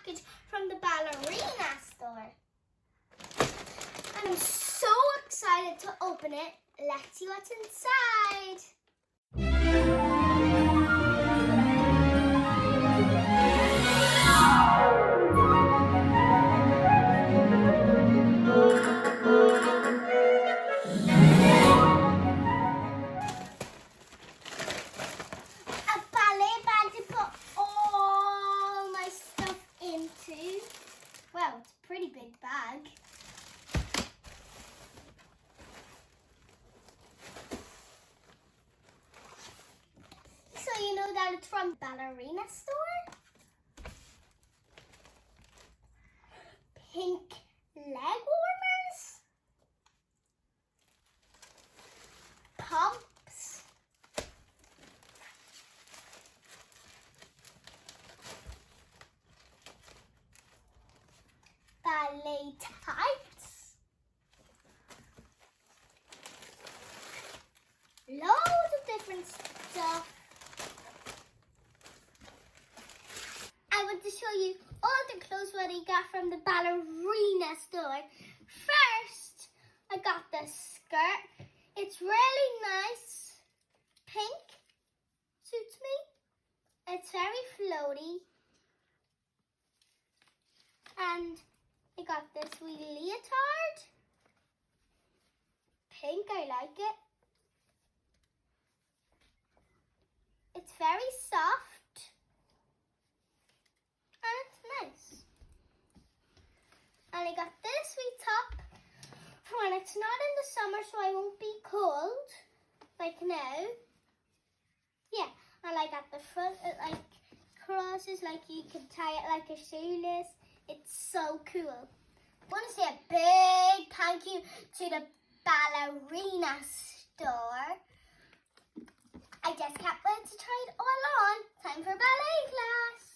package from the ballerina store. And I'm so excited to open it. Let's see what's inside. A ballet bag to put all my stuff into. Well, it's a pretty big bag. So you know that it's from ballerina store? Pink leg warmers. Pumps. Ballet tights. Loads of different stuff. I want to show you all the clothes what I got from the ballerina store. First, I got this skirt. It's really nice. Pink. Suits me. It's very floaty. And I got this wee leotard. Pink, I like it. It's very soft. And it's nice. And I got this wee top for when it's not in the summer, so I won't be cold, like now. Yeah, and I got the front, like crosses, like you can tie it like a shoelace. It's so cool. I want to say a big thank you to the ballerina store. I just can't wait to try it all on. Time for ballet class.